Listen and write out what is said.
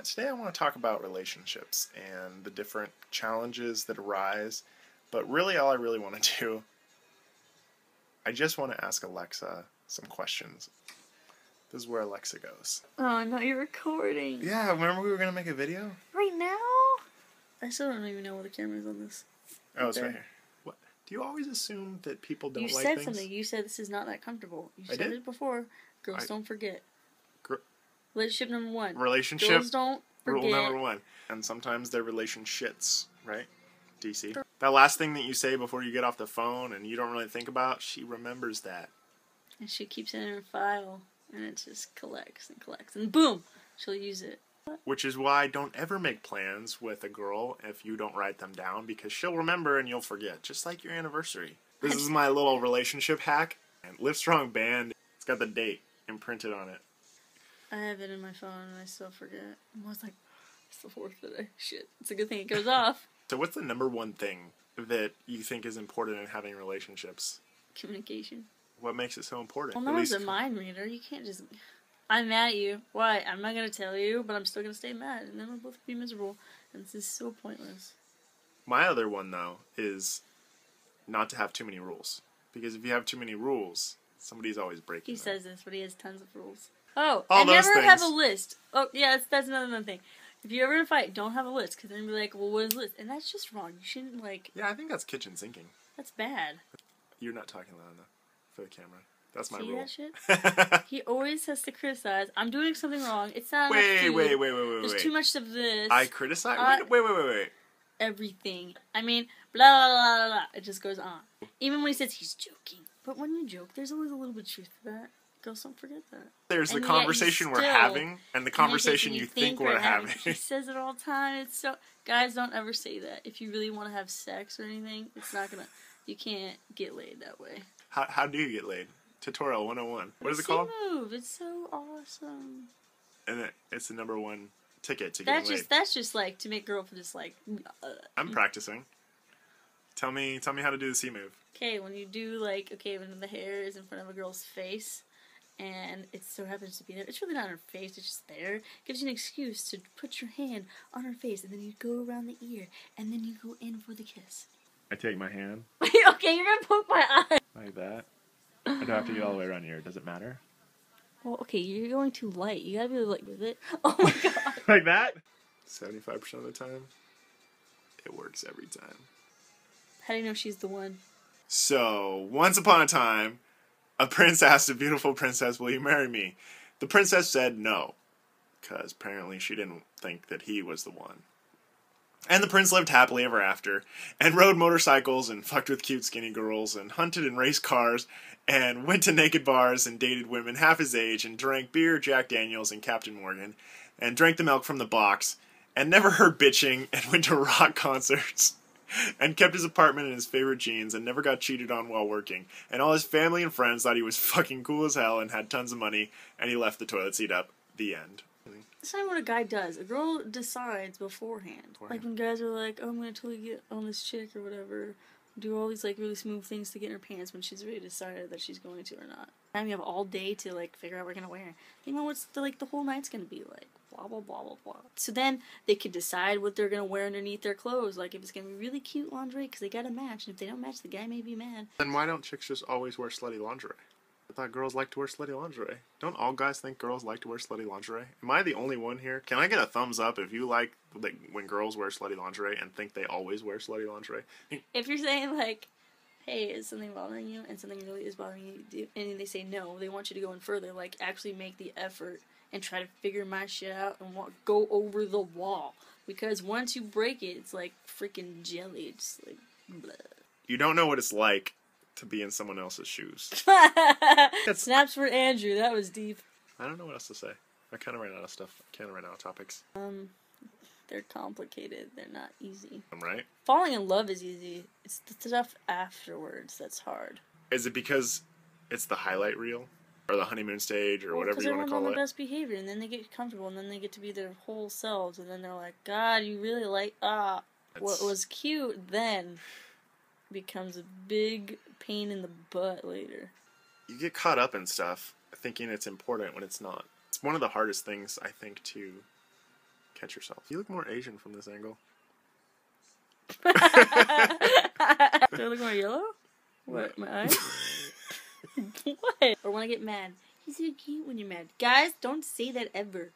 Today I want to talk about relationships and the different challenges that arise, but really all I really want to do, I just want to ask Alexa some questions. This is where Alexa goes. Oh, no, you're recording. Yeah, remember we were going to make a video? Right now? I still don't even know where the camera's on this. Oh, it's right here. What? Do you always assume that people don't like things? You said something. You said this is not that comfortable. You said it before. Girls don't forget. Relationship number 1. Relationship. Girls don't forget. Rule number 1. And sometimes they're relationships, right? DC. That last thing that you say before you get off the phone and you don't really think about, she remembers that. And she keeps it in her file. And it just collects and collects. And boom! She'll use it. Which is why don't ever make plans with a girl if you don't write them down, because she'll remember and you'll forget. Just like your anniversary. This is my little relationship hack. And Livestrong Band, it's got the date imprinted on it. I have it in my phone and I still forget. I was like, it's the 4th today. Shit. It's a good thing it goes off. So what's the number 1 thing that you think is important in having relationships? Communication. What makes it so important? Well, no one's a mind reader. You can't just... I'm mad at you. Why? I'm not going to tell you, but I'm still going to stay mad. And then we'll both be miserable. And this is so pointless. My other one, though, is not to have too many rules. Because if you have too many rules, somebody's always breaking them. He says this, but he has tons of rules. Oh, all and those never things. have a list. Oh, yeah, that's another thing. If you're ever in a fight, don't have a list. Because then you'll be like, well, what is a list? And that's just wrong. You shouldn't, like... Yeah, I think that's kitchen sinking. That's bad. You're not talking loud enough for the camera. That's my See rule. That shit? He always has to criticize. I'm doing something wrong. It's not enough food. Wait. There's too much of this. I criticize? Wait. Everything. I mean, blah, blah, blah, blah, blah. It just goes on. Even when he says he's joking. But when you joke, there's always a little bit of truth to that. Girls don't forget that. There's the conversation we're having and the conversation you think we're having. He says it all the time. It's so... Guys, don't ever say that. If you really want to have sex or anything, it's not gonna... You can't get laid that way. How do you get laid? Tutorial 101. What is it called? Move. It's so awesome. And it's the number 1 ticket to getting laid. That's just like to make girl just like. I'm practicing. Tell me how to do the C move. Okay, when you do like when the hair is in front of a girl's face, and it so happens to be there. It's really not on her face. It's just there. It gives you an excuse to put your hand on her face, and then you go around the ear, and then you go in for the kiss. I take my hand. Okay, you're gonna poke my eye. Like that. I don't have to get all the way around here. Does it matter? Well, okay, you're going too light. You gotta be like with it. Oh my god. Like that? 75% of the time, it works every time. How do you know she's the one? So, once upon a time, a prince asked a beautiful princess, will you marry me? The princess said no, because apparently she didn't think that he was the one. And the prince lived happily ever after, and rode motorcycles, and fucked with cute skinny girls, and hunted and raced cars, and went to naked bars, and dated women half his age, and drank beer, Jack Daniels, and Captain Morgan, and drank the milk from the box, and never heard bitching, and went to rock concerts, and kept his apartment in his favorite jeans, and never got cheated on while working, and all his family and friends thought he was fucking cool as hell, and had tons of money, and he left the toilet seat up. The end. That's not what a guy does. A girl decides beforehand. Like when guys are like, oh, I'm gonna totally get on this chick or whatever. Do all these like really smooth things to get in her pants when she's already decided that she's going to or not. And you have all day to like figure out what we're gonna wear. Think about what's the whole night's gonna be like. Blah blah blah blah blah. So then they can decide what they're gonna wear underneath their clothes. Like if it's gonna be really cute lingerie because they gotta match. And if they don't match, the guy may be mad. Then why don't chicks just always wear slutty lingerie? I thought girls like to wear slutty lingerie. Don't all guys think girls like to wear slutty lingerie? Am I the only one here? Can I get a thumbs up if you like when girls wear slutty lingerie and think they always wear slutty lingerie? If you're saying like, hey, is something bothering you? And something really is bothering you, and they say no, they want you to go in further. Like actually make the effort and try to figure my shit out and go over the wall. Because once you break it, it's like freaking jelly. It's like, blah. You don't know what it's like to be in someone else's shoes. Snaps for Andrew. That was deep. I don't know what else to say. I kind of ran out of stuff. I kind of ran out of topics. They're complicated. They're not easy. I'm right. Falling in love is easy. It's the stuff afterwards that's hard. Is it because it's the highlight reel? Or the honeymoon stage, or whatever you want to call it? Because they're on the best behavior, and then they get comfortable, and then they get to be their whole selves, and then they're like, God, you really like, what was cute then becomes a big pain in the butt later. You get caught up in stuff, thinking it's important when it's not. It's one of the hardest things, I think, to catch yourself. You look more Asian from this angle. Do I look more yellow? What, my eyes? What? Or when I get mad. He's so cute when you're mad. Guys, don't say that ever.